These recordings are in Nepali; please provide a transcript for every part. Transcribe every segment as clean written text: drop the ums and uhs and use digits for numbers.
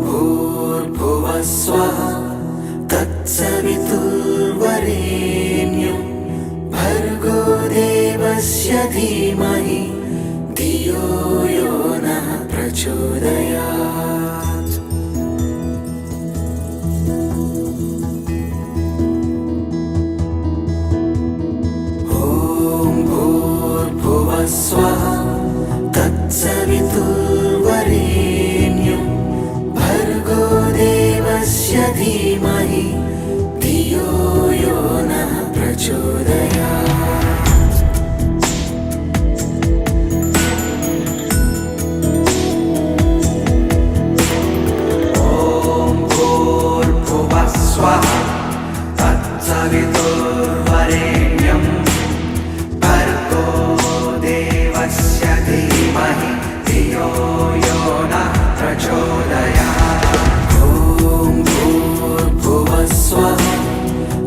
भूर्भुवः स्वः तत्सवितुर्वरेण्यं भर्गो देवस्य धीमहि धियो यो नः प्रचोदयात्। ॐ भूर्भुवः स्वः तत्सवितुर्वरेण्यं भर्गो देवस्य धीमहि धियो यो नः प्रचोदयात्। ॐ भूर्भुवः स्वः तत्सवितुर्वरेण्यं भर्गो देवस्य धीमहि धियो यो नः प्रचोदयात्। ॐ भूर्भुवः स्वः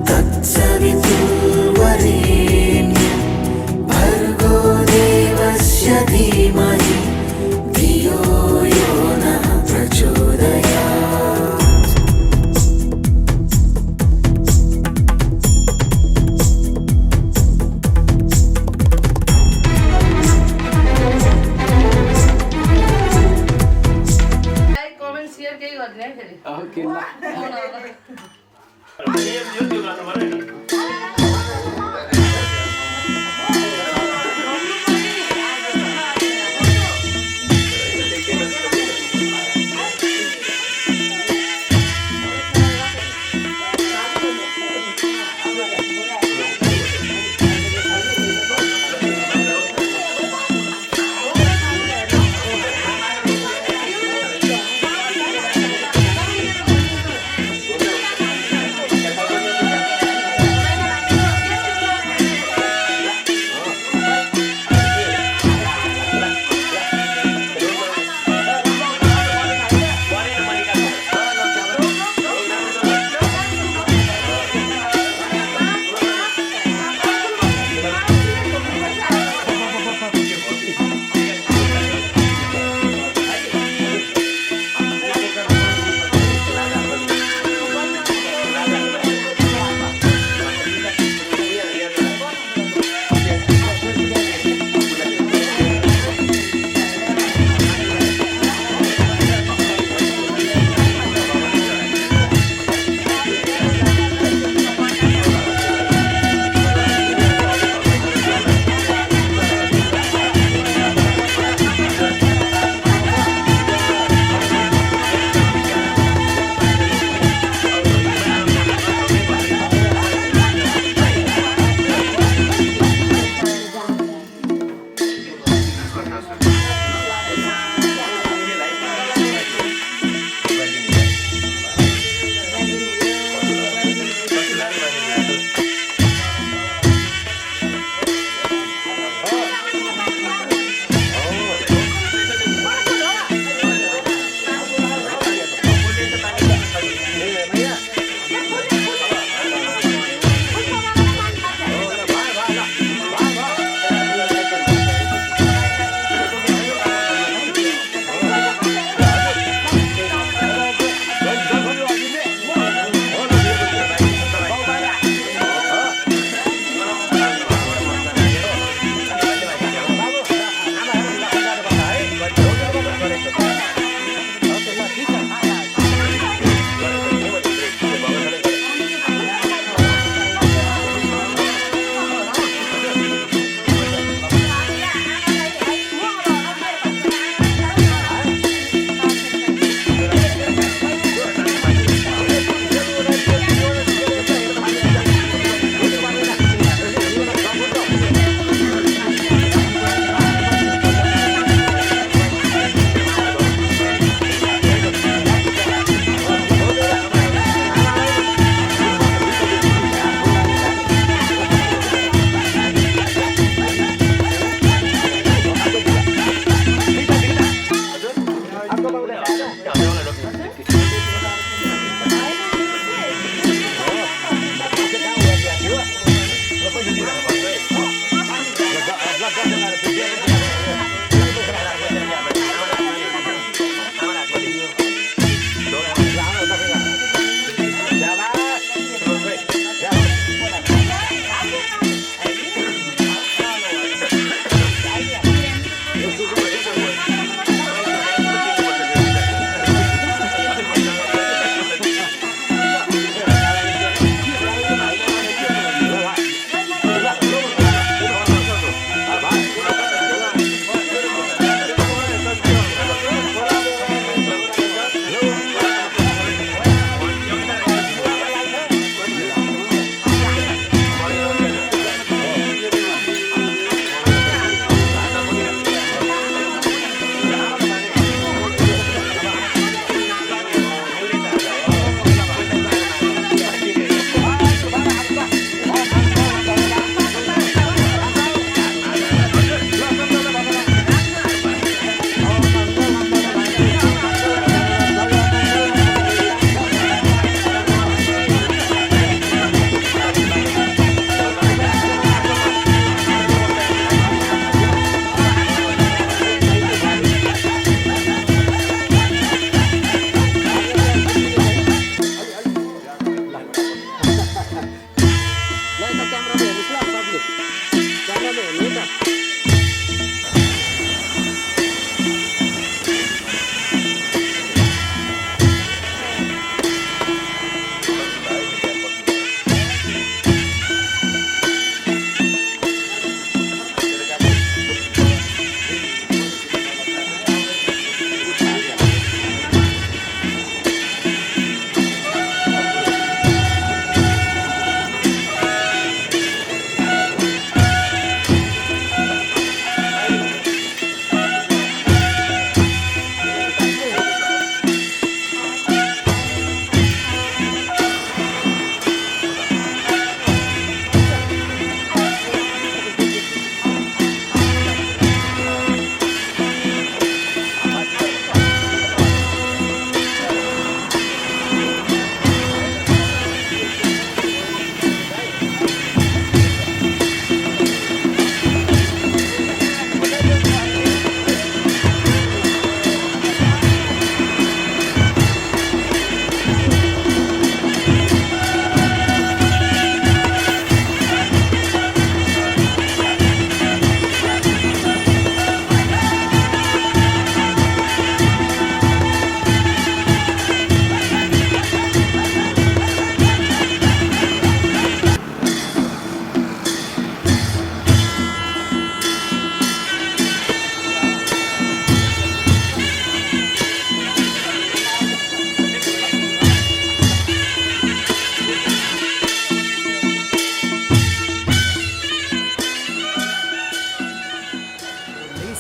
तत्सवितुर्वरेण्यं भर्गो देवस्य धीमहि धियो यो नः प्रचोदयात्। लाइक कमेंट शेयर केही गर्दैन है फेरि ओके ल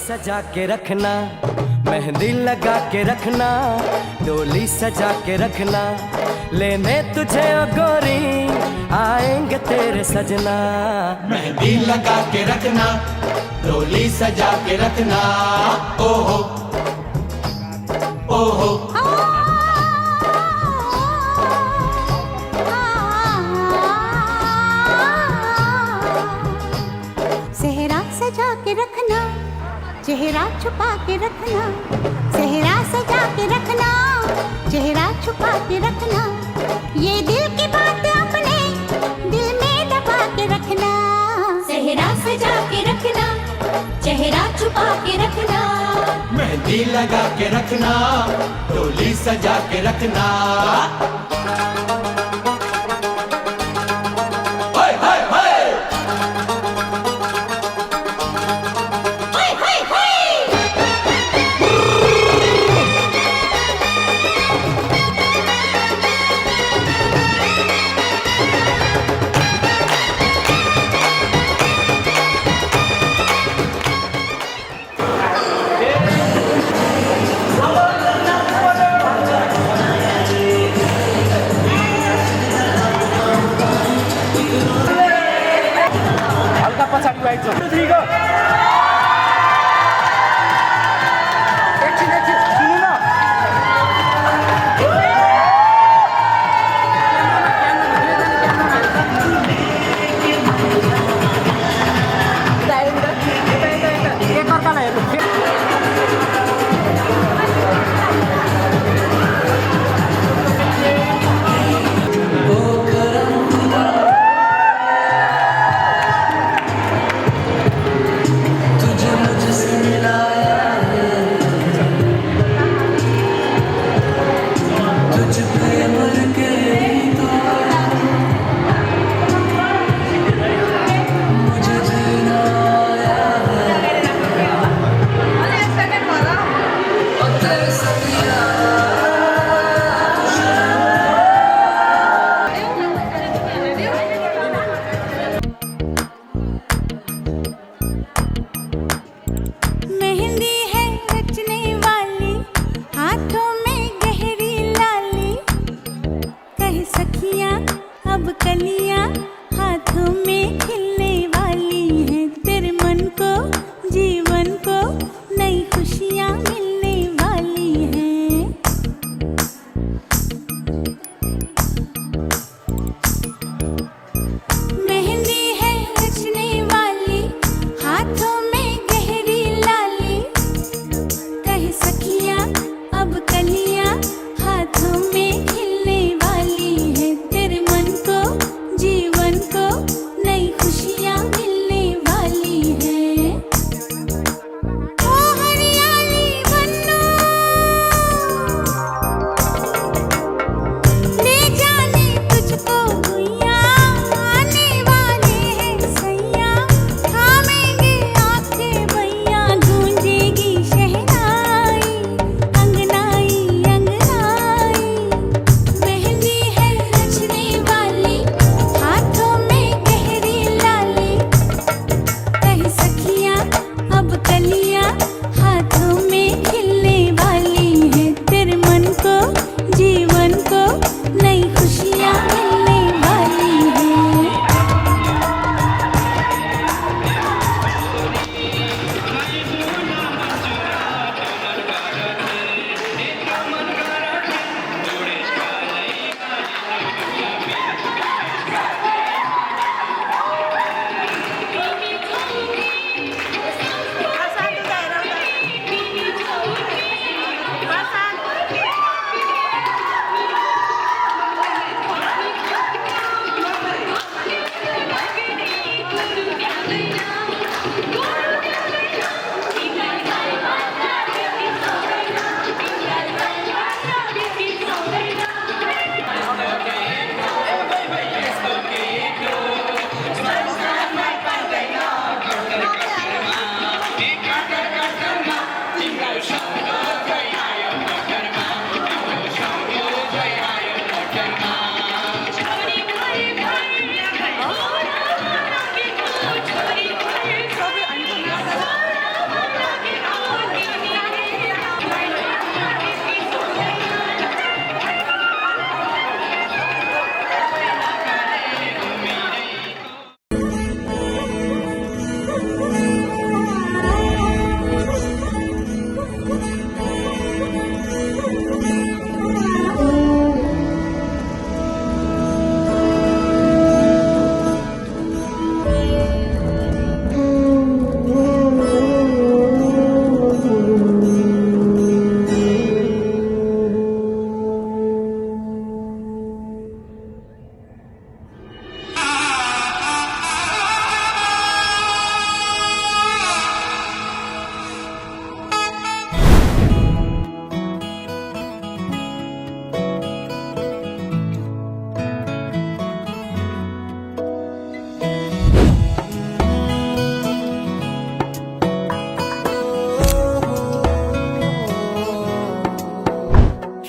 सजा के रखना, मेहंदी लगा के रखना, डोली सजा के रखना, लेने तुझे ओ गोरी आएंगे तेरे सजना। मेहंदी लगा के रखना, डोली सजा के रखना, ओहो ओहो। सेहरा सजा के रखना, चेहरा छुपा के रखना, सेहरा सजा के रखना, चेहरा छुपा के रखना, ये दिल की बात अपने दिल में दबा के रखना। सेहरा सजा के रखना, चेहरा छुपा के रखना, मेहंदी लगा के रखना, डोली सजा के रखना।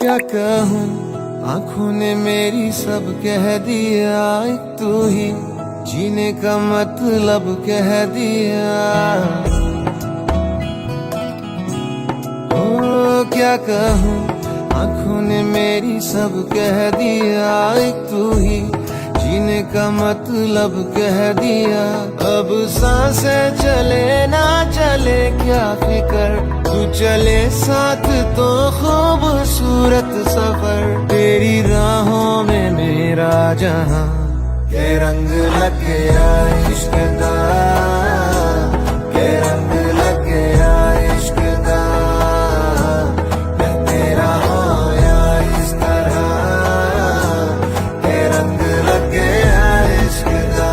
क्या कहूँ आँखों ने मेरी सब कह दिया, एक तू ही जीने का मतलब कह दिया। ओ क्या कहूँ आँखों ने मेरी सब कह दिया, एक तू ही जीने का मतलब कह दिया। अब सांसें चले ना चले क्या फिकर, तू चले साथ तो खूबसूरत सफर। तेरी राहों में मेरा जहां के रंग लग गया इश्क का, के रंग लग गया इश्क का। मैं तेरा हो या इस तरह, के रंग लग गया इश्क का।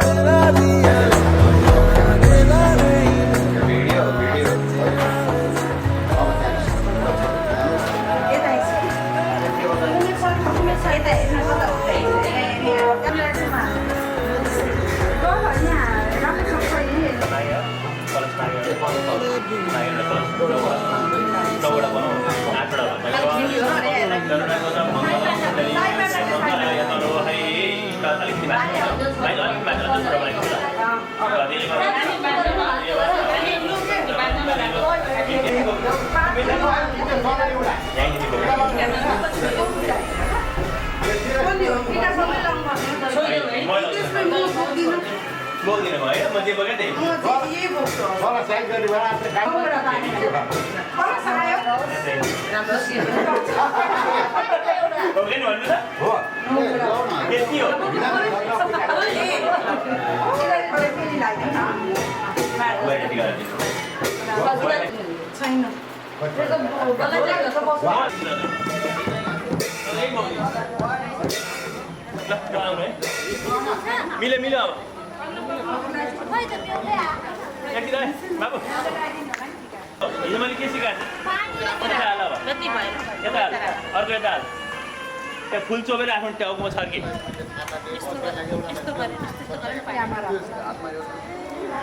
तेरा दिया तेरा नहीं। बोल्दिनँ भयो मैले बोकेँ त्यही बोकेँ भन्नु त हो यति हो मिल्यो मिल्यो बाबु हिजो मैले के सिकाएँ हाल अब यता हाल अर्को यता हाल त्यहाँ फुल चोपेर आफ्नो टाउकोमा छर्के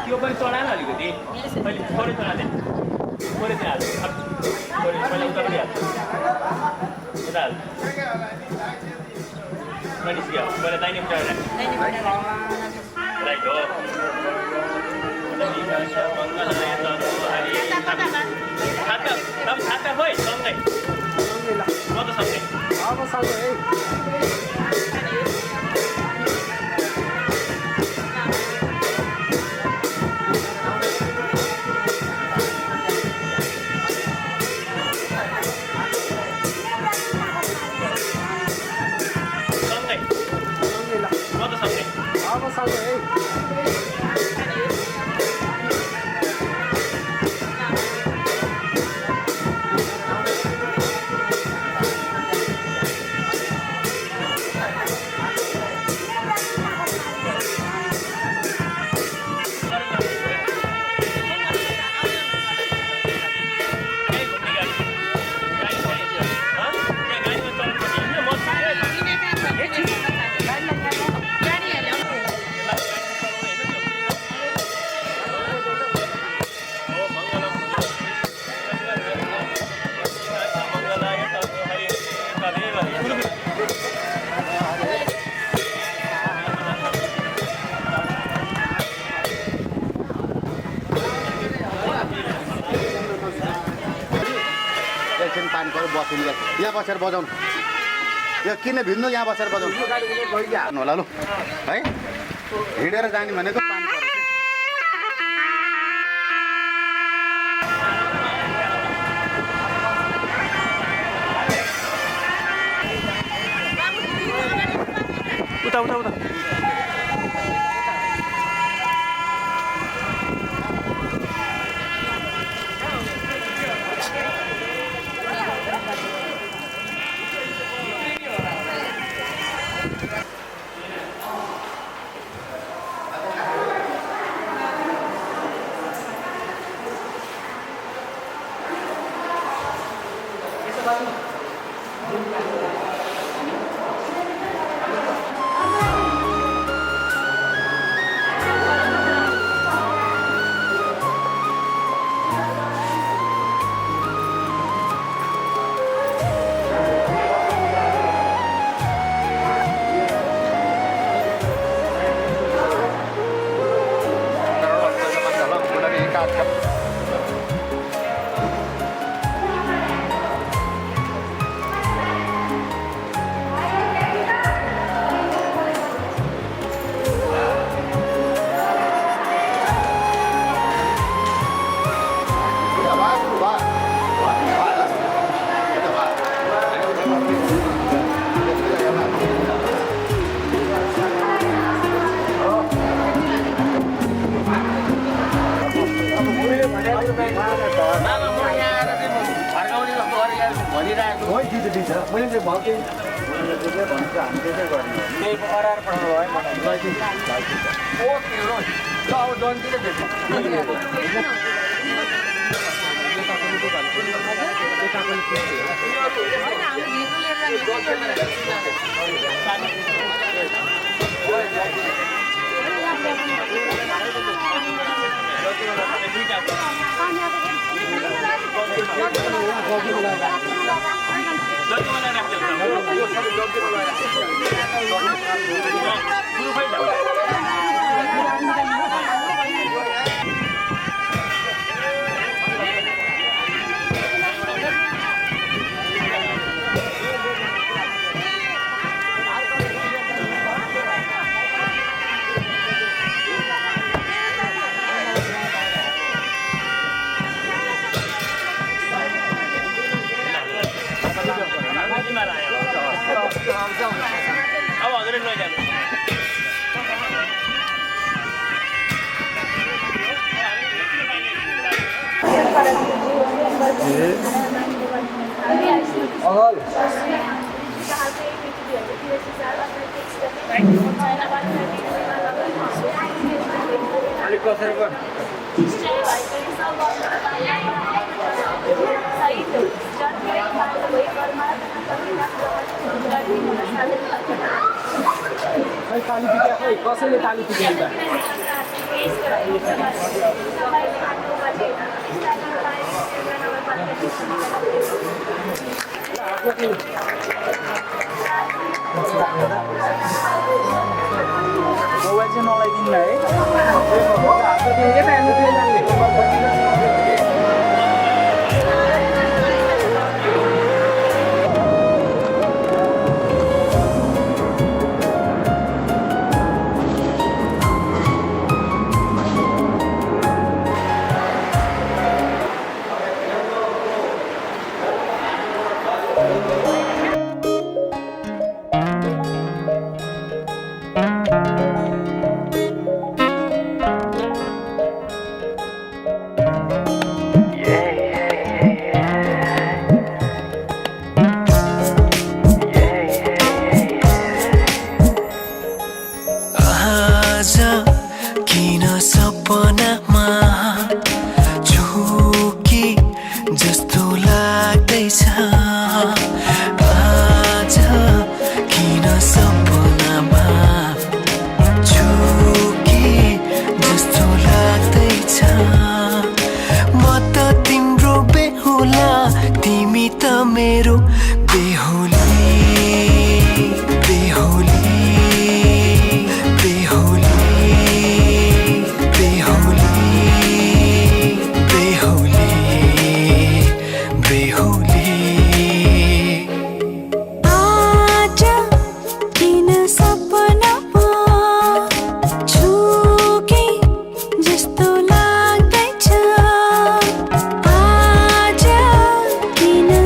त्यो पनि चढाएन अलिकति मैले थोरै चढाएको थिएँ थोरै चाहिँ हाल थोरै मैले उता पनि हाल यता हाल निस्क्यो पहिला दाहिने राइट हो छाता खोइ सँगै म त सँगै यहाँ बसेर बजाउनु यो किन भिड्नु यहाँ बसेर बजाउनु होला लु है हिँडेर जाने भनेको पानी पर्छ उता उता उता कसैले ताली पिटेको मोबाइल चाहिँ नलाइदिनु है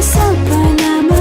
सपनामा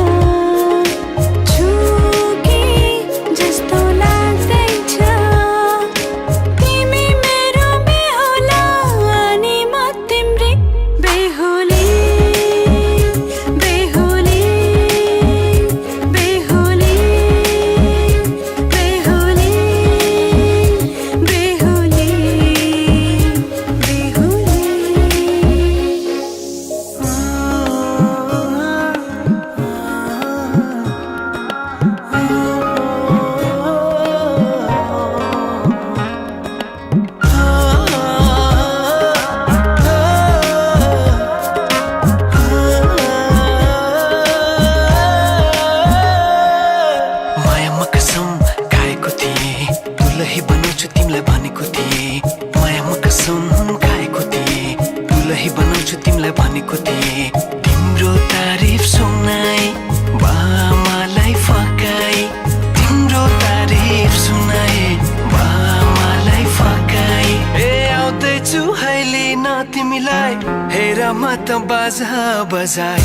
पाउँदिन तिमीलाई हेर म त बाजा बजाई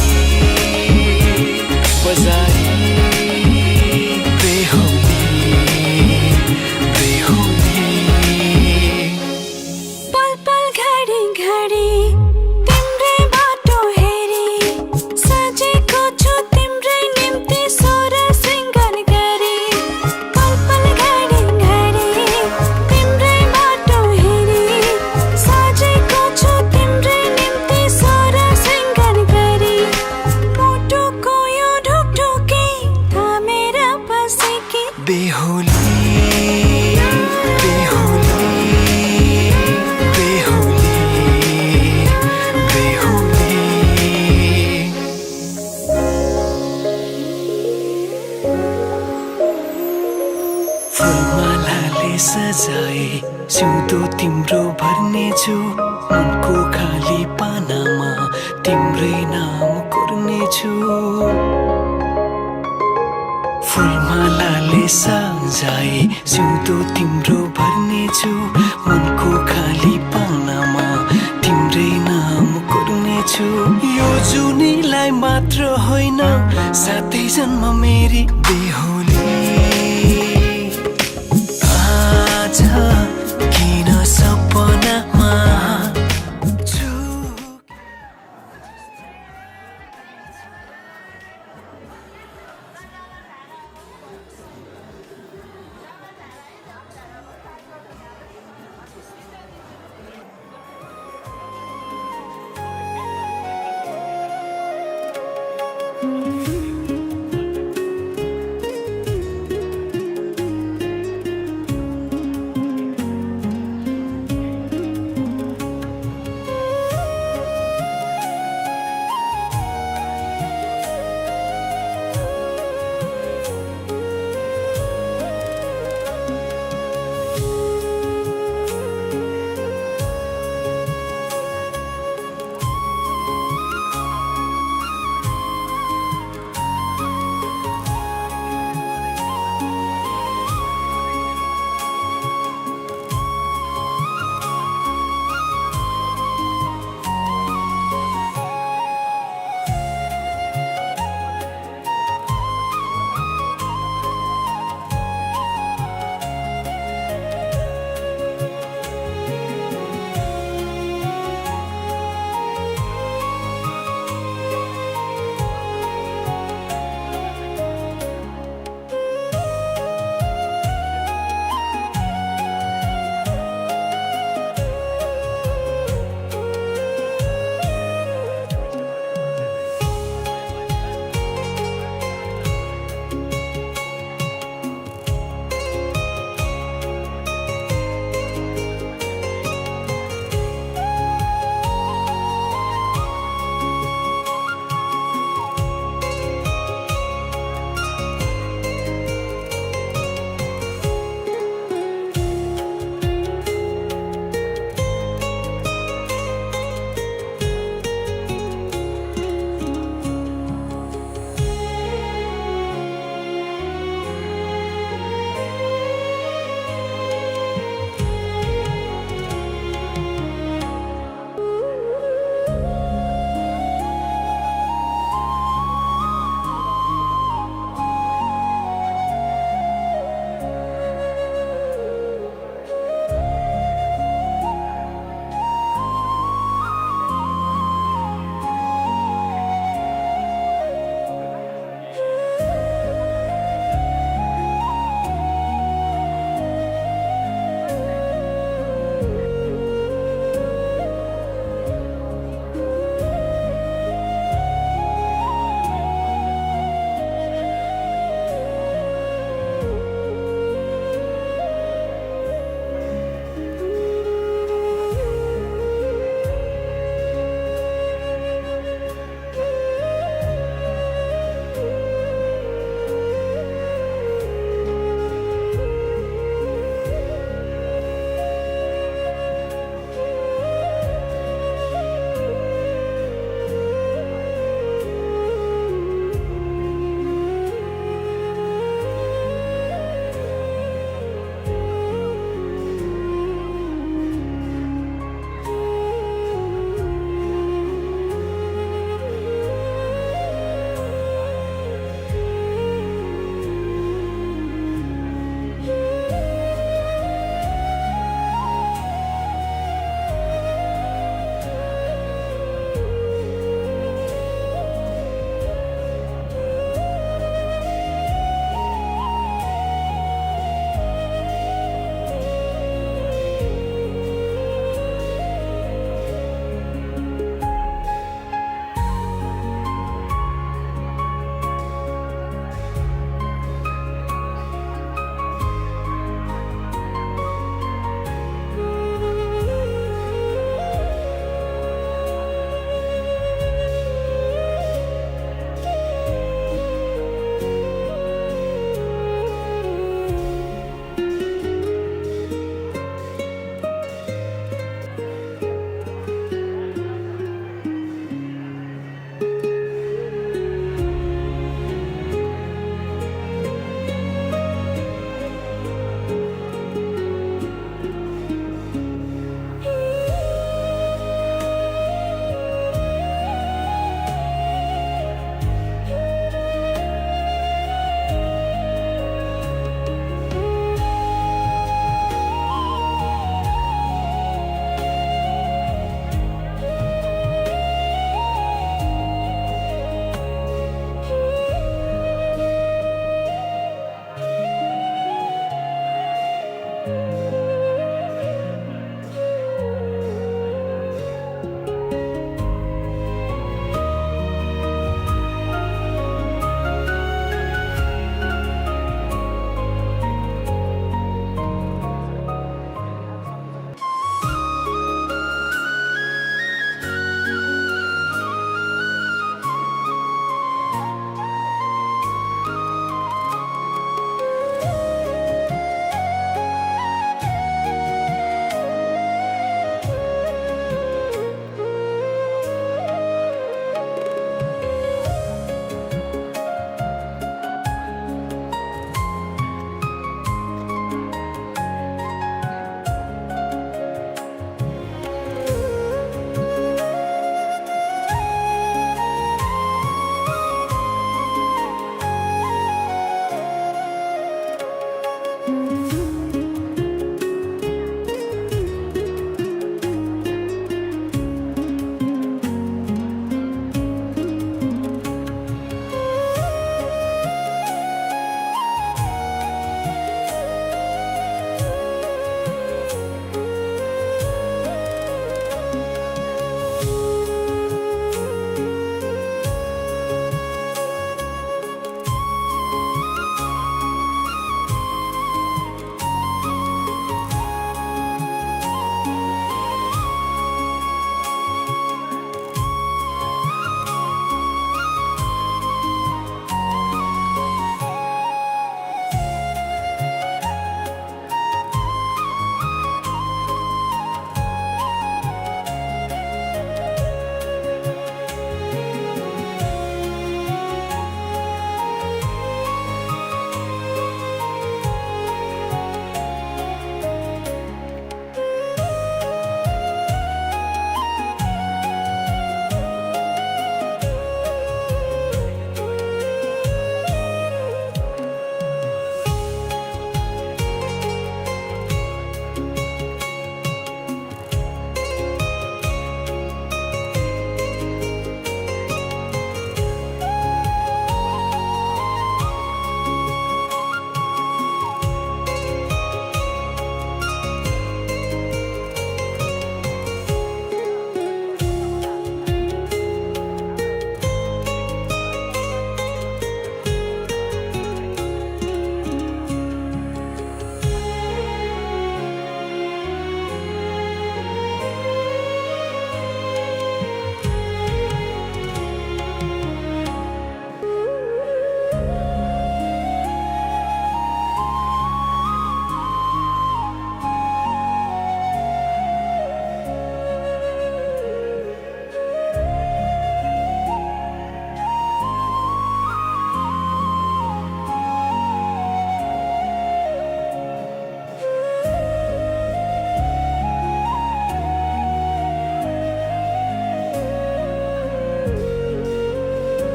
बजाई बेहुली बेहुली पल पल घडी घडी तिम्रै बाटो हेरी सजेको छु तिम्रै निम्ति सोर सिंगार गरी पल पल घडी घडी तिम्रै बाटो हेरी सजेको छु तिम्रै निम्ति सोर सिंगार गरी मुटुको यो ढुकढुकी थामेर बसेकी बेहुली बेहुली बेहुली बेहुली फुलमालाले सजाए सिउँदो तिम्रो भर्नेछु मनको खाली पानामा तिम्रै नाम कोर्नेछु फुलमालाले सजाए सिउँदो तिम्रो भर्नेछु मनको खाली पानामा तिम्रै नाम कोर्नेछु यो जुनीलाई मात्र होइन साथै जन्म मेरी बेहुली आज किन सपनामा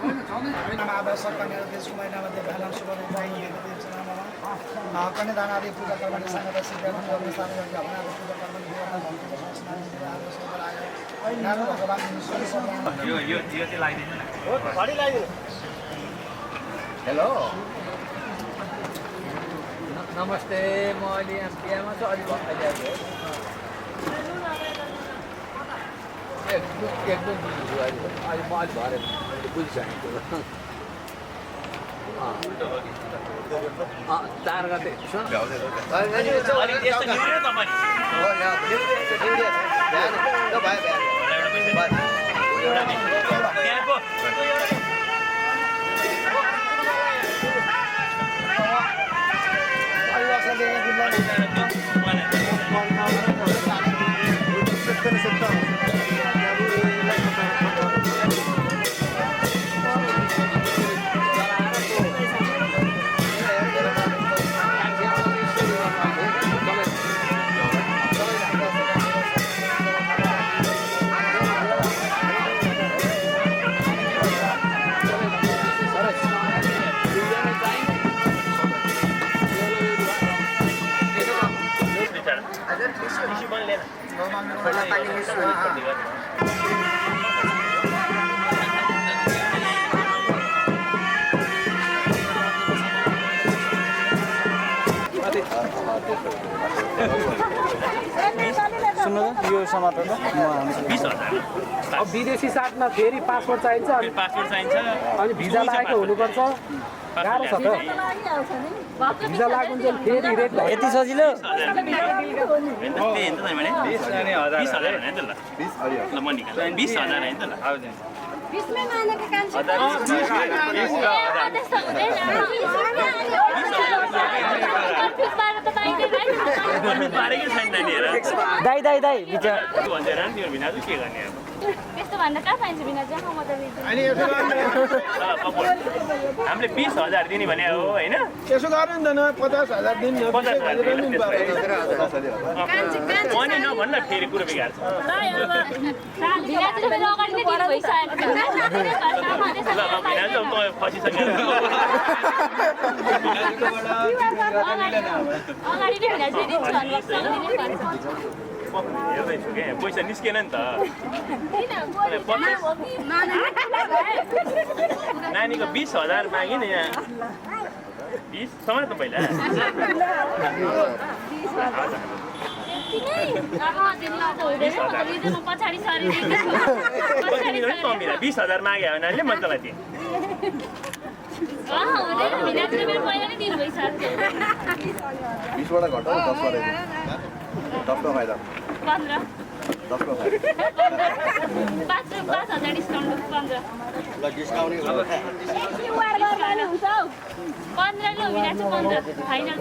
आवश्यक कन्या त्यसको महिनामा देखालाम सुबह कन्यादान आदि पूजा कर्मले साङ्गत सिद्धान्त गर्ने साधन भवनाको पूजा कर्मले नाम भगवान ईश्वर यो चाहिँ लगाइदिनु हो घडी लगाइदिनु हेलो नमस्ते म अहिले बिहामा छु अलि अहिले आएको एकदम बुझ्छु अहिले म अलिक भरे बुझिसकेको 4 गते सुन सुन्नु यो समातेर अब विदेशी साथमा फेरि पासपोर्ट चाहिन्छ अनि भिजा लागेको हुनुपर्छ गाह्रो छ त भिजा लाग्नु फेरि रेट यति सजिलो दाइ दाइ दाइ त्यस्तो भन्दा कहाँ पाइन्छ बिना चाहिँ म त हामीले 20,000 दिने भने हो होइन त्यसो गर्नु नि त 50,000 दिनु 50,000 अनि नभन्न फेरि कुरो बिगार्छ हेर्दैछु क्या पैसा निस्केन नि त नानीको 20,000 मागे नि यहाँ 20 समाज त पहिला पछाडि सरी 20,000 मागे हो नानीले म तँलाई दिएँ 20 वटा घटाऊ 10 वटा 10 को फाइदा 15 10 को फाइदा 5,000 डिस्काउन्ट 15 ल डिस्काउन्ट क्युआर गर्नु हुन्छ 15 ले होइन 15 फाइनल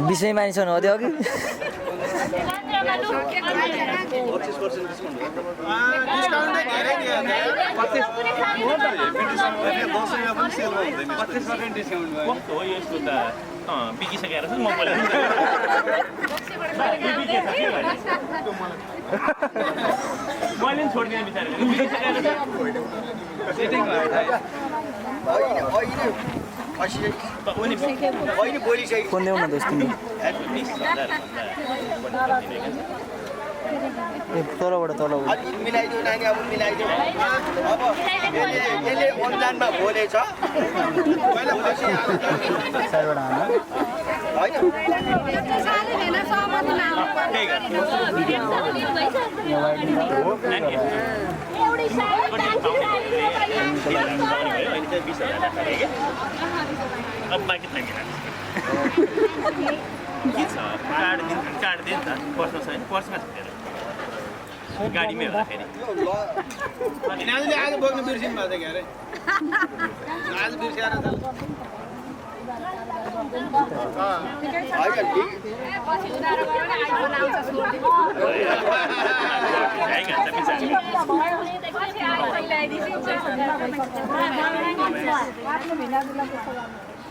विषय मानिस हो त्यो अघि 15 मा लु 25% डिस्काउन्ट भयो कस्तो हो यस्तो त बिकिसकेर छ म बोले मैले नि छोड्दिनँ विचार गरेँ बिकिसकेर सेटिङ भयो फोन देऊ न दोस्त तिमी तलबाट मिलाइदियो नानी अब मिलाइदियो अब यसले अनलाइनमा बोलेछ अब बाँकी छैन के छ कार्ड दिन्छ पर्समा छैन पर्समा छ गाडीमै होला फेरि आज बोक्नु बिर्सिनु भएको थियो अरे आज बिर्सिएर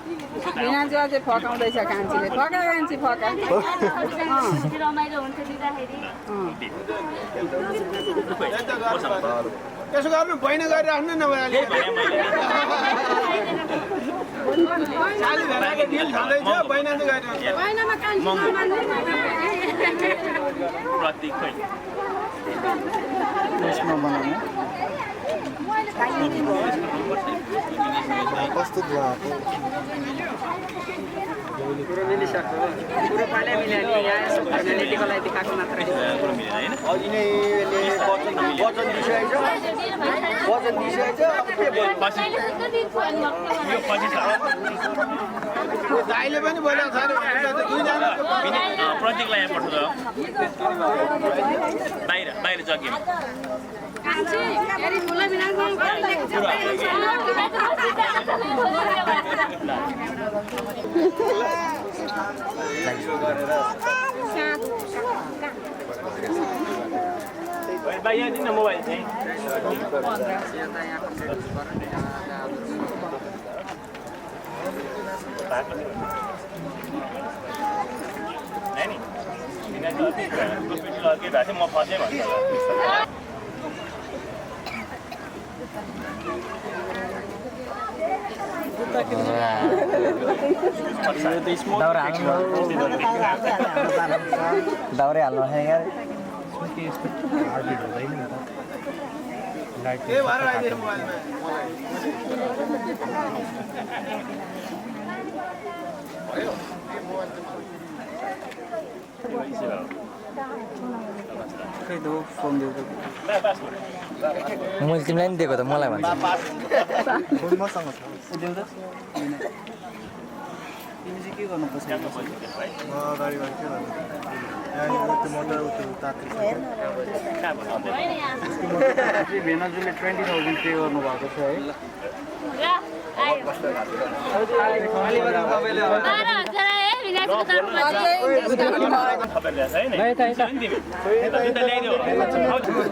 भिनाजु अझै फकाउँदैछ कान्छीले फका कान्छी फका रमाइलो हुन्छ दिँदाखेरि त्यसो गर्नु बहिनी गरिराख्नु न साली भेनाको डिल छँदैछ बहिनी चाहिँ गरिराख्नु महिनामा कान्छी नमान्ने प्रतीक खै कस्तो भएको कुरो मिलिसक्यो कुरो पहिल्यै मिल्यो नि यहाँ यसो पर्सनालिटीको लागि देखाएको मात्रै अघि नै वचन दिइसकेको छ अब के यो पछि छ दाइले पनि बोलेको छ अरे दुईजना प्रतीकलाई यहाँ पठाउँदा बाहिर जग्गा कान्छी फेरि फुलै भिनाजु भाइ यहाँ दिनु मोबाइल चाहिँ म फसेँ भन्छ दाउरे हाल्नु यार ए भएर आइदियो मोबाइलमा मैले तिमीलाई नि दिएको त मलाई भन्छ मसँग छ तिमी चाहिँ के गर्नुपर्छ गाडीबाट के गर्नु त्यो मोटर तात्रै भेनाजुले 20,000 पे गर्नुभएको छ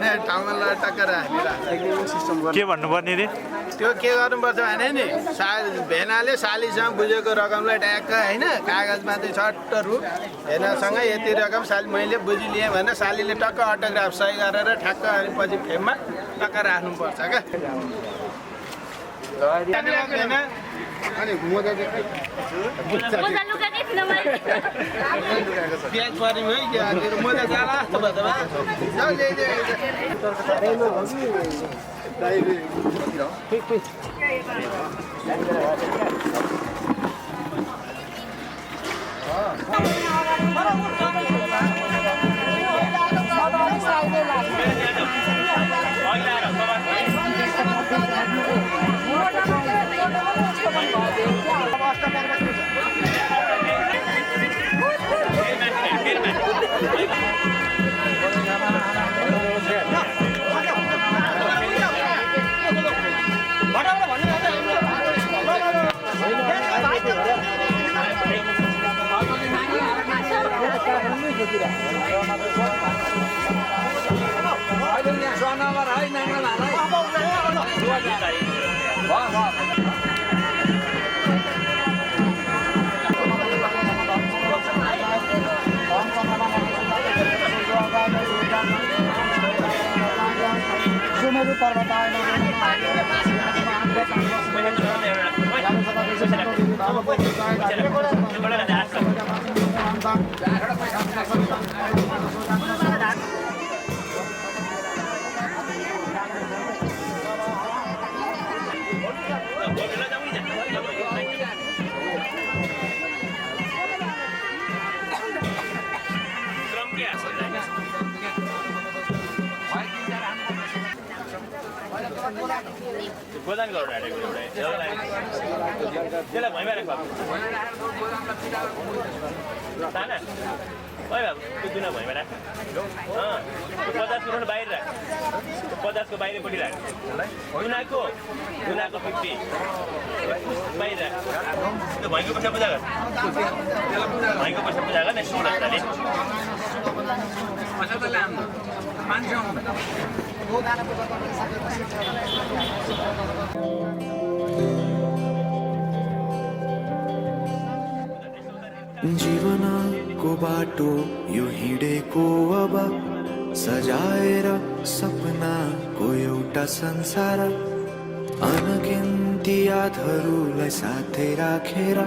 है ठाउँमा टक्कर के भन्नुपर्ने रे त्यो के गर्नुपर्छ भने नि भेनाले सालीसँग बुझेको रकमलाई ट्याक्क होइन कागजमा चाहिँ छट्ट रु भेनासँग यति रकम साली मैले बुझिलिएँ भने सालीले टक्क अटोग्राफ सही गरेर ठ्याक्क अनि पछि फेममा टक्क राख्नुपर्छ क्या अनि मोजा प्याज पऱ्यौँ है क्या मोजा जाला जस्तो गोदान गरौँ त्यसलाई भइमा राख साना ओइ बाबु त्यो दुना भइमा राख 50 रुपियाँ बाहिर राख 50 को बाहिरपट्टि राख दुनाको 50 बाहिर राख त्यो भइको पैसा बुझा गर भइको पैसा बुझा गर न 16 ले पैसा त ल्याउनु मान्छे जीवनको बाटो यो हिँडेको अब सजाएर सपनाको एउटा संसार अनगिन्ती यादहरूलाई साथै राखेर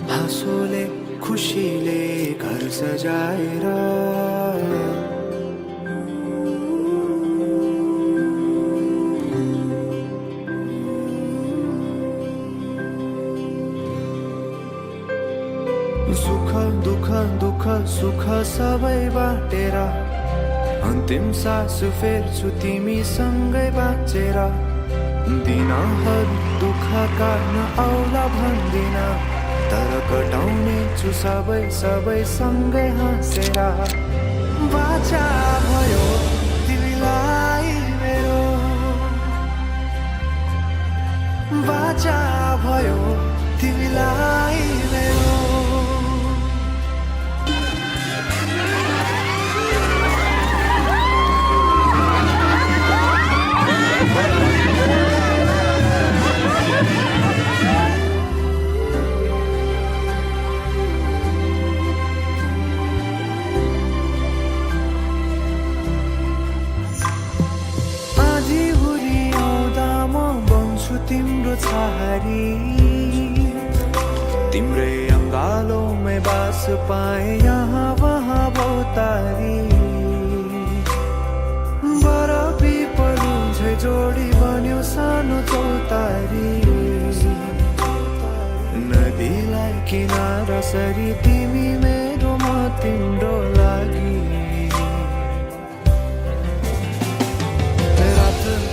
हाँसोले खुसीले घर सजाएर सुख दुःख दुःख सुख सबै बाटेर अन्तिम सास फेर्छु तिमीसँगै बाँचेर दिनहरू दुःखका नआउला भन्दिन तर कटाउने छु सबै सबै सँगै हाँसेर बाचा भयो तिमीलाई मेरो बाचा भयो तिमीलाई मेरो तिम्रो छहारी तिम्रै अङ्गालोमै बास पाए यहाँ वहाँ बहुतारी बर पिपलु झै जोडी बन्यो सानो चौतारी नदीलाई किनारा सरी तिमी मेरो म तिम्रो लागि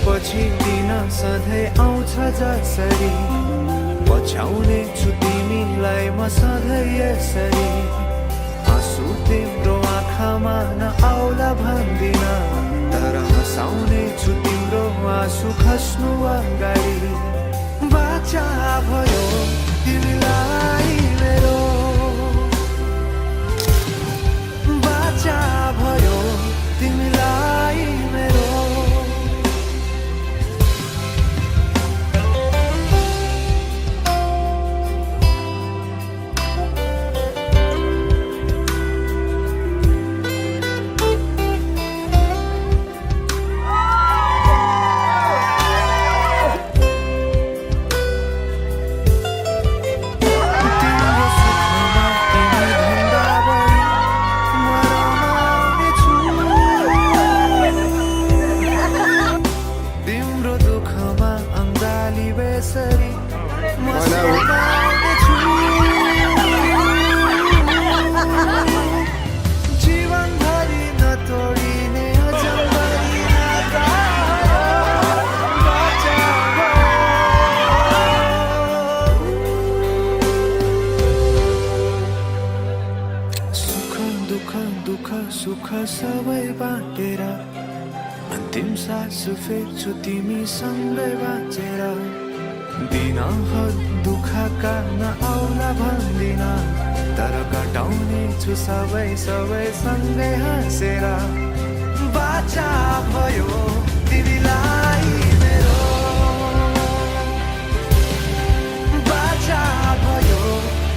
पछि दिन सधैँ आउँछ जसरी पछ्याउने छु तिमीलाई म सधैँ यसरी आँसु तिम्रो आँखामा नआउला भन्दिन तर हँसाउने छु तिम्रो आँसु खस्नु अगाडि बाचा भयो तिमीलाई मेरो बाचा भयो तिमीलाई मेरो सुख सबै बाटेर अन्तिम सास फेर्छु तिमीसँगै बाँचेर दिनहरू दुःखका नआउला भन्दिन तर कटाउने छु सबै सबै सँगै हाँसेर बाचा भयो तिमीलाई मेरो बाचा भयो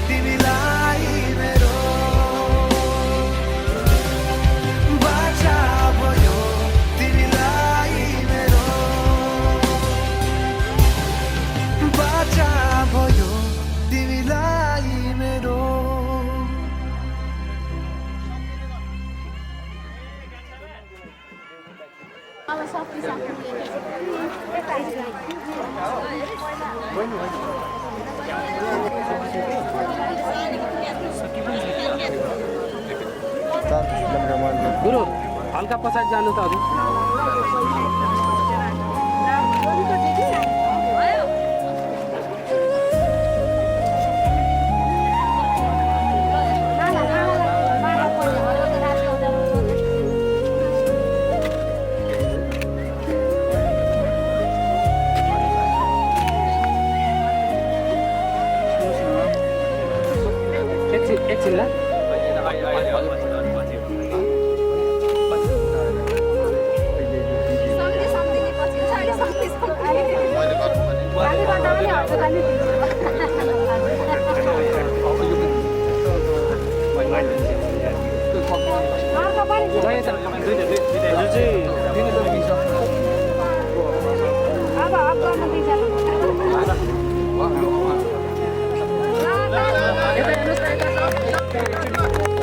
तिमीलाई मेरो गुरु हल्का पछाडि जानु त हजुर एकछिन ल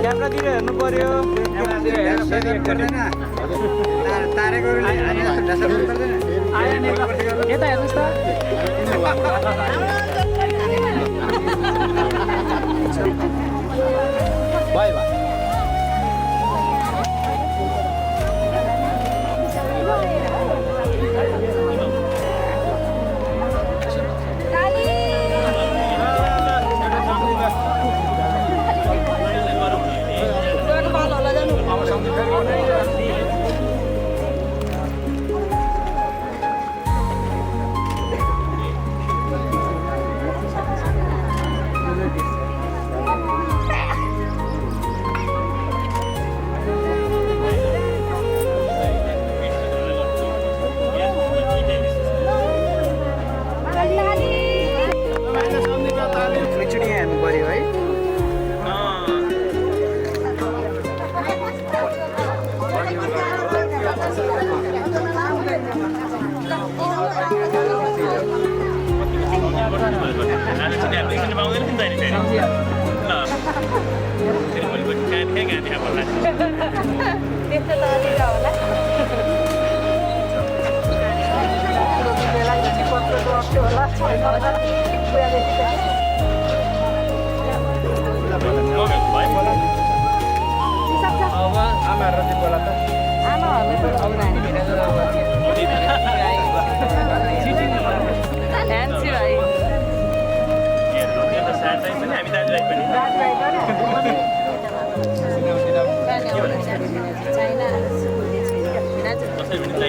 क्यामेरातिर हेर्नु पर्यो यता हेर्नुहोस् त बाई बाई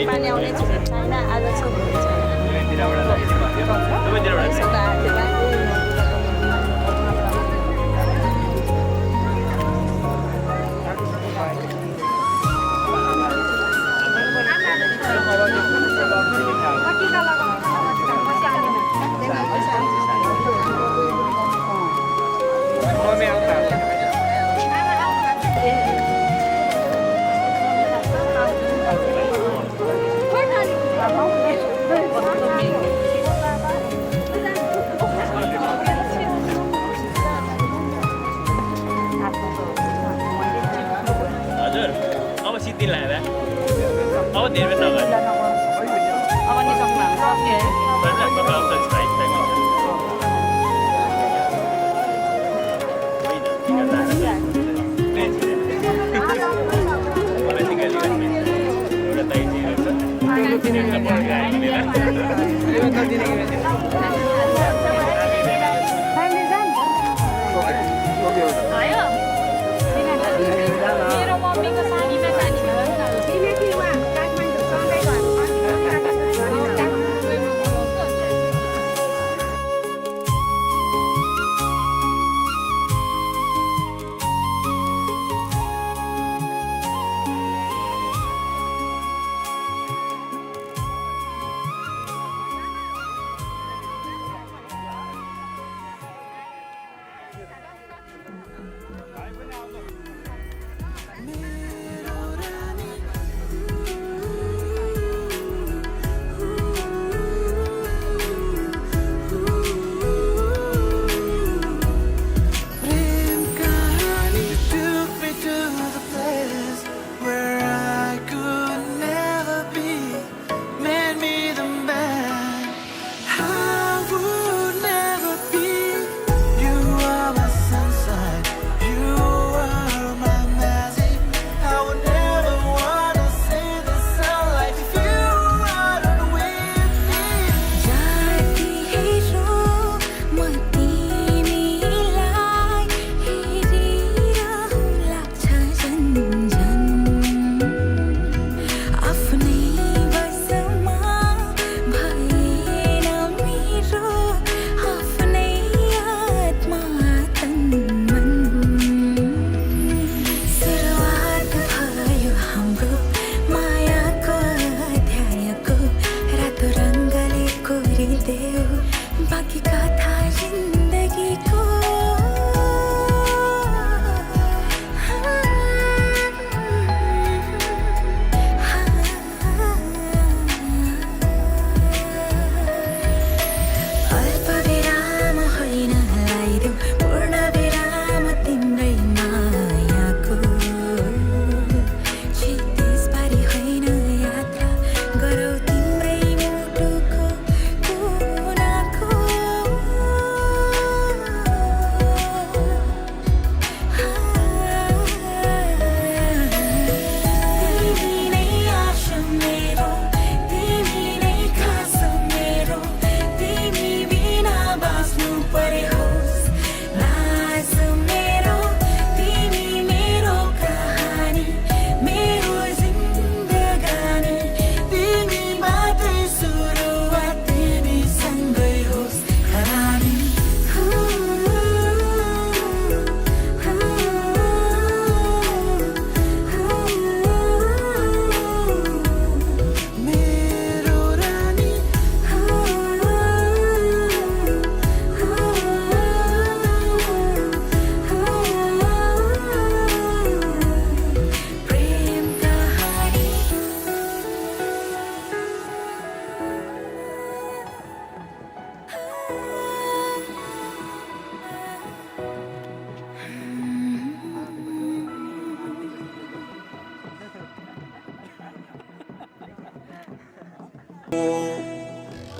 पानी आउने छैन आज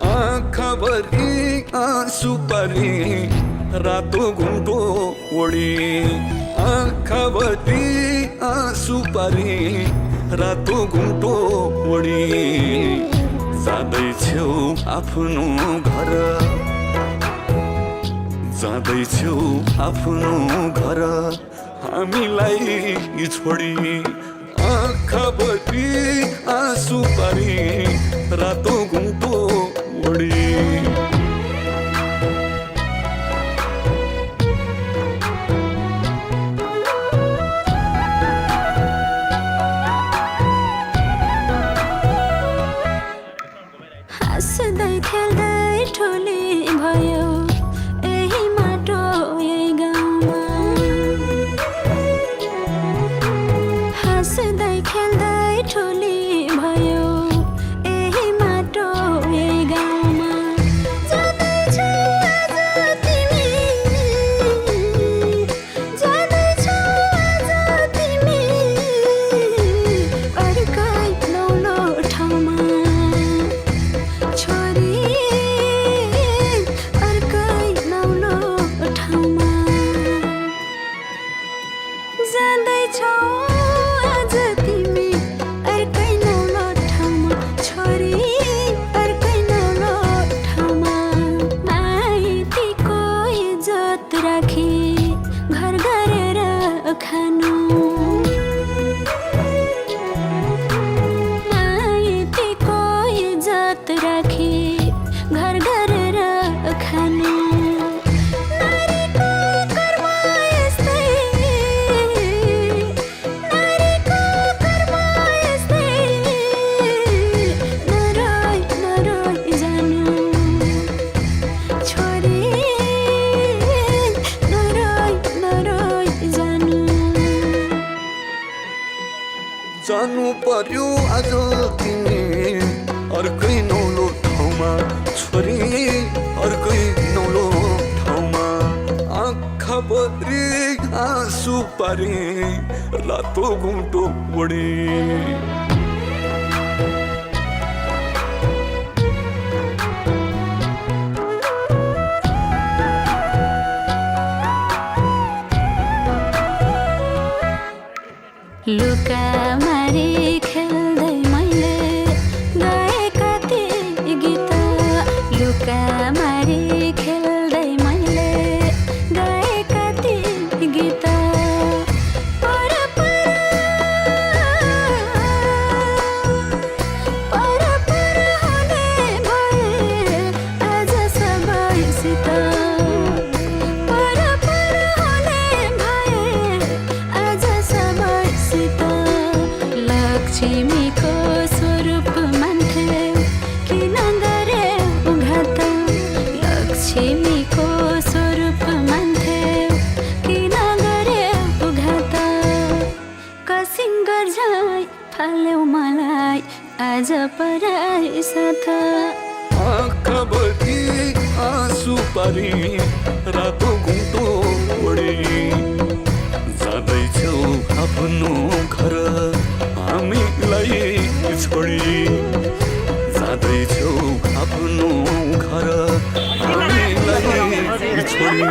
आँखाभरि आँसु पारी रातो घुम्टो ओढी आँखाभरि आँसु पारी रातो घुम्टो ओढी जाँदैछौ आफ्नो घर जाँदैछौ आफ्नो घर हामीलाई छोडी आँखाभरि आँसु पारी रातो घुम्टो ओढी हाँस्दै खेल्दै ठुली भयो यही माटो यही गाउँमा हाँस्दै खेल्दै ठुली भयो यही माटो यही गाउँमा जाँदैछौ आज तिमी जाँदैछौ आज तिमी अर्कै नौलो ठाउँमा छोरी अर्कै नौलो ठाउँमा जाँदैछौ आज तिमी अर्कै नौलो ठाउँमा छोरी अर्कै नौलो ठाउँमा माइतीको इज्जत राखी घर गरेर खानु माइतीको इज्जत राखी घर गरेर खानु नारीको कर्म यस्तै नारीको कर्म यस्तै नरोइ नरोइ जानु छोरी नरोइ नरोइ जानु जानु पर्यो आज तिमी अर्कै नौलो ठाउँमा छोरी अर्कै नौलो ठाउँमा आँखाभरि आँसु पारी रातो घुम्टो ओढी लुका मारी खेल्दै मैले गाएका ती गीत लुका मारी खेल्दै मैले गाएका ती गीत पर हुने भए आज सबैसित पर हुने भए आज सबैसित लक्ष्मीको स्वरूप मान्थे किन गरे घात लक्ष्मीको स्वरूप मान्थे किन गरे घात कसिङ गर्झै फाल्यौ मलाई आज पराई साथ आँखाभरि आँसु पारी रातो घुम्टो ओढी जाँदैछौ आफ्नो घर हामीलाई छोडी जाँदैछौ आफ्नो घर हामीलाई छोडी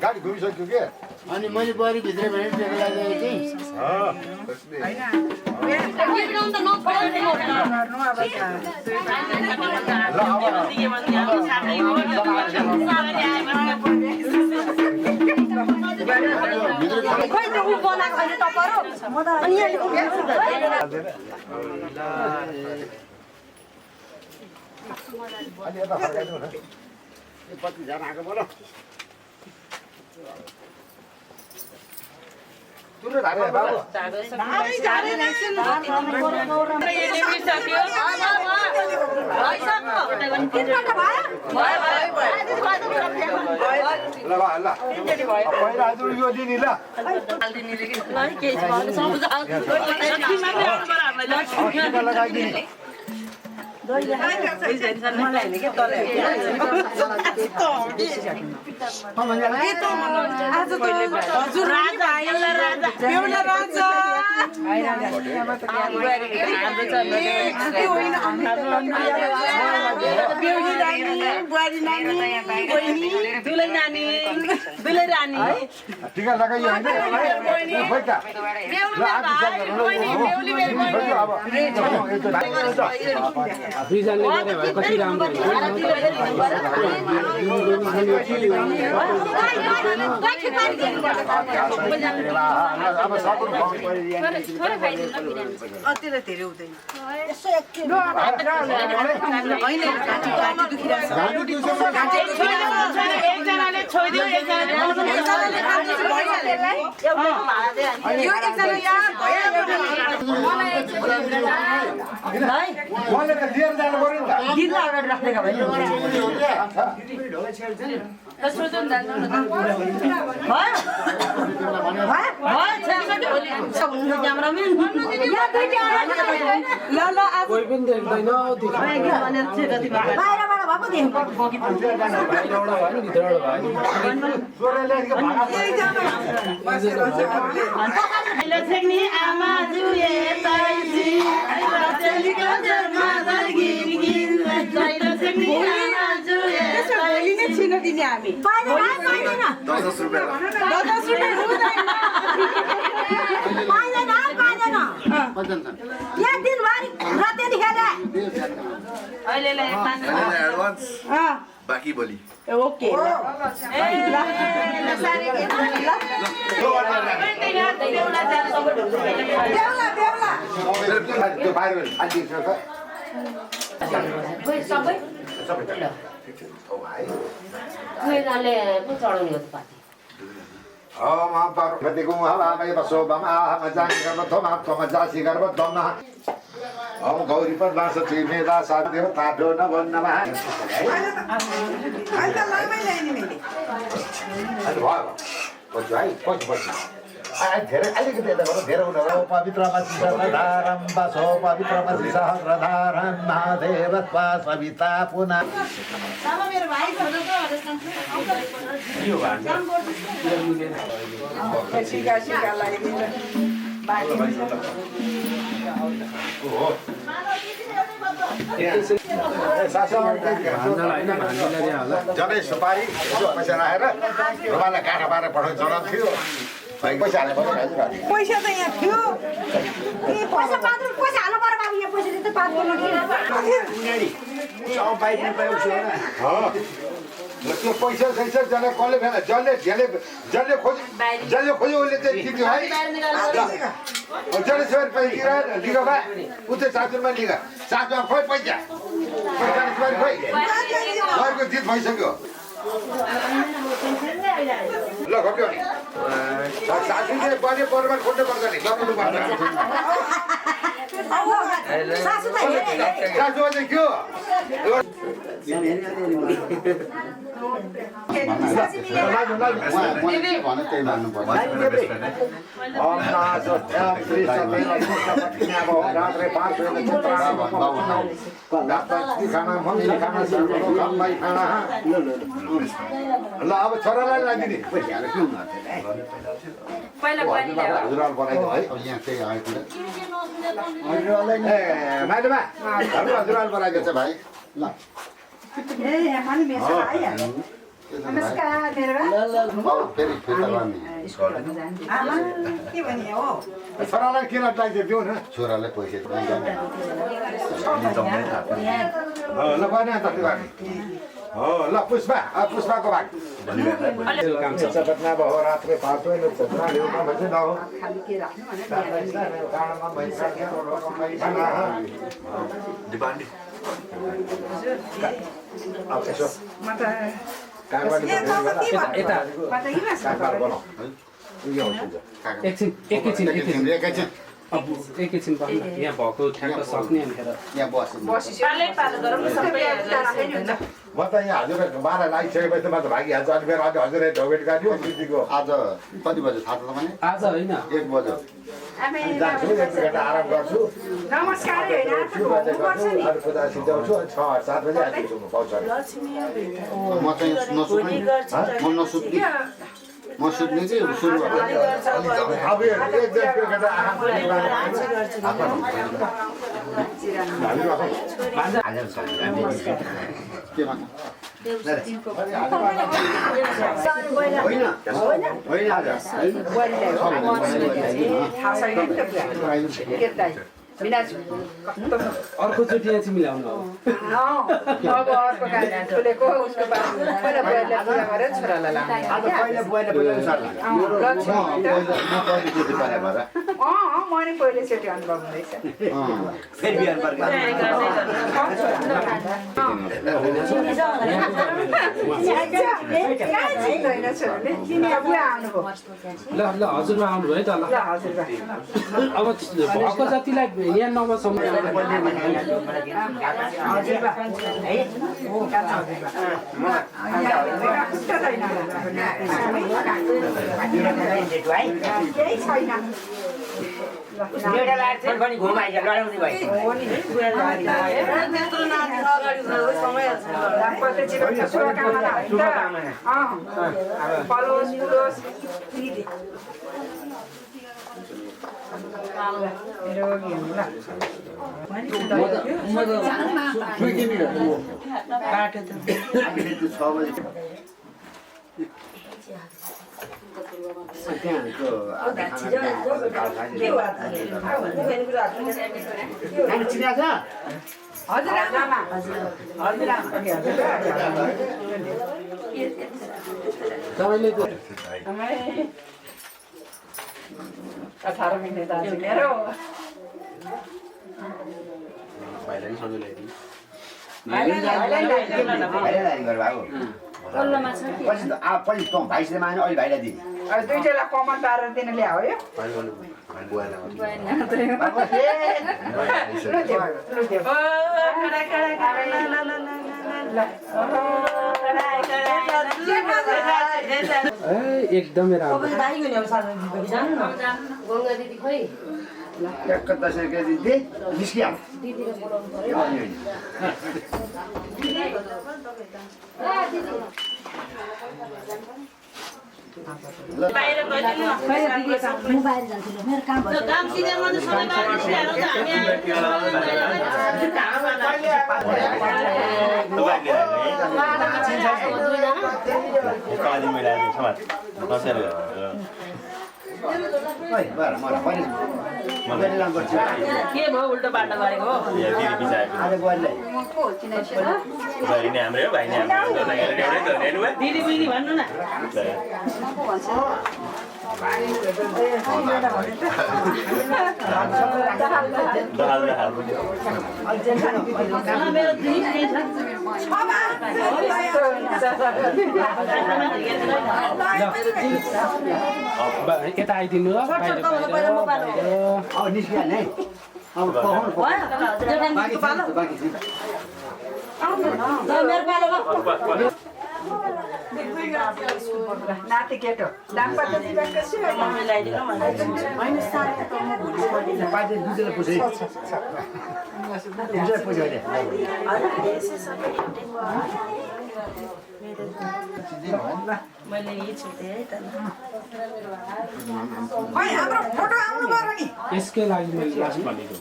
गाडी घुमिसक्यो के अनि मैले बरी भित्र भने टेको कतिजना आएको बोल तुरे धारे बाबु पहिला आज यो दिनी ल लगाइदिने टिका लगाइयो दुईजनाले गरे भए कति राम्रो कोही पनि देख्दैन बाकी बोली ओके गौरी पर लास मेरा साथ ताटो न भन्नमा धेरै अलिकति यता गरौँ धेरै उनीहरू पवित्रमा शिशरधारं बसो पवित्रमा शिशरधारं महादेव स्वा सविता पुनः जनै सुपारी यसो पैसा राखेर रुमाललाई काँटा पारेर पठाउनु चलन थियो पैसा हाले पैसा त यहाँ थियो पैसा हाल्नु पर्यो बाबु यहाँ पैसा त पाँच त्यो पैसा सैसा जसले कसले फेला जसले खोज्यो उसले चाहिँ ठिक है जसले सुपारी पैसा लिग भए उतै 7 रुपियाँ लिग 7 रुपियाँ खोइ पैसा सुपारी खोइ गएको जित भइसक्यो ल घट्यो नि सासूले बढी बरोबर खोज्नु पर्छ नि लगाउनु पर्छ सासू त हेरे सासू चाहिँ के हो ल अब छोरालाई लागिदिने हजुरआल बनाइदियो है अब यहाँ केही आएको माइलोमा हजुरआल बनाइदियो छ भाइ ल ए यहाँ नि मेसो आयो नमस्कार मेरो फेरि फिर्ता गर्ने आमा के भने हो छोरालाई किन चाहिन्छ दिउ न छोरालाई पैसा ल बने त हो ल पुष्पा पुष्पाको भाग सपना भयो रात्रे पार्टो सपना ल्याउन भन्छ न हो खाली के राख्नु भने काँडमा भइसक्यो दिपाण्डी अब यसो म त यता एकैछिन बस्नु यहाँ भएको ठ्याक्क सक्ने भनेर यहाँ म त यहाँ हजुर बाह्र लागिसकेपछि म त भागिहाल्छु अनि फेरि अझ हजुरले ढोगेट गाड्यो दिदीको आज कति बजे थाहा छ तपाईँले आज होइन 1 बजे जान्छु एक घन्टा आराम गर्छु नमस्कार अरू पूजा सिद्धाउँछु अनि 6-7 बजे आइपुग्छु म पाउँछ म चाहिँ नसुत्ने म नसुत्ने म सुत्ने कि सुरु अब एक घन्टा आराम के भन्छ अर्कोचोटि चाहिँ मिलाउनु अब अर्को गाडी खोलेको उसको पहिला बुहारीलाई पूजा गरेर छोरालाई मैले पहिलोचोटि अनुभव हुँदैछ ल हजुरमा आउनुभयो है त ल अब भएको जतिलाई यहाँ नम्बरसम्म अठारह महीने दाजु मेरो भाइसित माने अलि भाइलाई दिने दुईटालाई कमन पारेर दिन ल्यायो यो एकदमै राम्रो एक 10 केजी दे निस्किहाल बाहिर गइदिनु म बाहिर जान्छु मेरो काम भयो काम सिजनमा त सबै बाहिर निस्किहाल्छ के भयो उल्टो बाटो गरेको दिदी दिदी भन्नु न यता आइदिनु ल निस्किहाल्ने अब नाति केटो दाम्पत्य जीवन कसरी मैले यही छुटे है त हाम्रो फोटो आउनु पर्यो नि यसकै लागि मैले लास्ट भनेको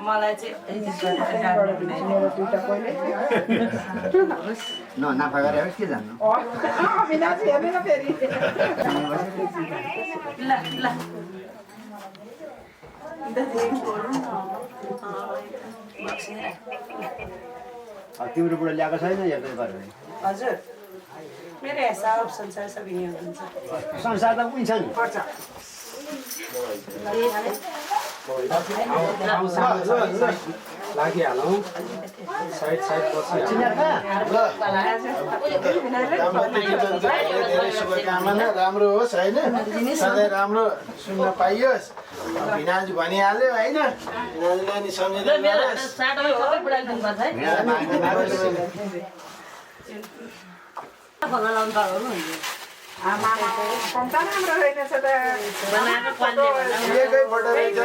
मलाई चाहिँ नाफा गरेर के जान्नु अविनाश हेर्नु न फेरि ल ल तिम्रो बुढो ल्याएको छैन हेर्दै गर्यो हजुर मेरो हिसाब संसार सबै यहाँ हुन्छ संसार त उही छ नि लागिहालौँ साइड शुभकामना राम्रो होस् होइन सधैँ राम्रो सुन्न पाइयोस् भिनाजु भनिहाल्यो होइन नानी सम्झेर राम्रो रहेनछ त एकै फोटो रहेछ ल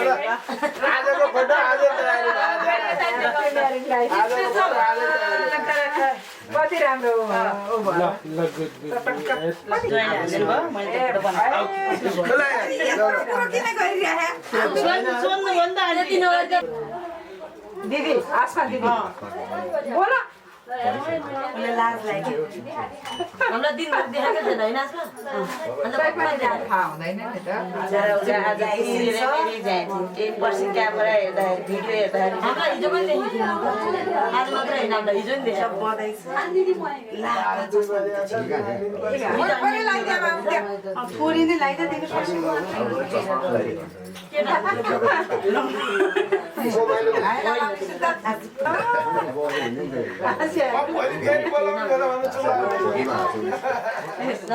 आजको फोटो आजै तयारी कति राम्रो दिदी आस्था दिदी बोला लाज लाग्यो हामीलाई दिन देखाएको छैन होइन थाहा हुँदैन नि त पर्सि क्यामेरा हेर्दाखेरि भिडियो हेर्दाखेरि हामीलाई हिजो पनि देखिएको थियो आज मात्रै होइन हामीलाई हिजो पनि देखेको पुरी नै लगाइदियो दिनुपर्छ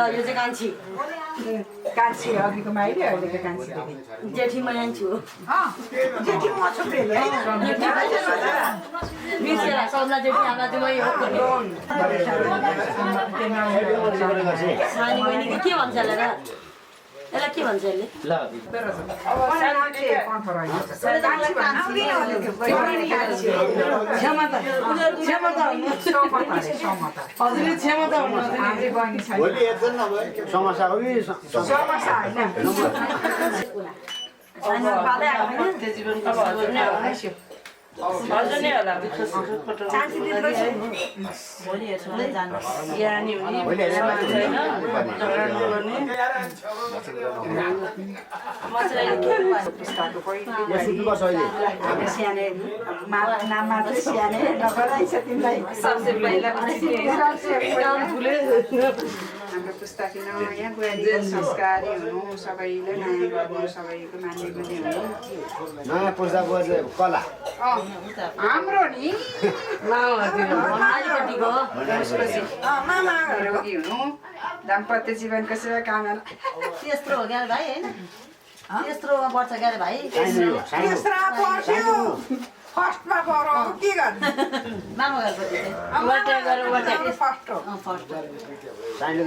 यो चाहिँ कान्छी कान्छी अघिको माइली अहिलेको कान्छी जेठी म यहाँ छु जेठी म छु मिर्सेला सौला जेठी आमा चाहिँ मै हो सानी बहिनी के भन्छ होला र यसलाई के भन्छ यसले भोलि हेर्छन् न समस्या हो कि समस्या होइन हजुर नै होला भोलि हेर्छु यहाँ नि हुने स्याने नाममा चाहिँ स्याने नगराइछ तिमीलाई सबसे पहिला हाम्रो पुस्ता किन यहाँ बुहारी संस्कारी हुनु सबैले माया गर्नु सबैको मान्ने पनि हुनु नयाँ पुस्ता कला हाम्रो नि मामाहरूको हुनु दाम्पत्य जीवनको शुभकामना त्यत्रो हो क्या भाइ होइन त्यत्रोमा पर्छ क्या भाइ फर्स्टमा पढो के गर्नु मामा घरको फर्स्ट हो साइन्स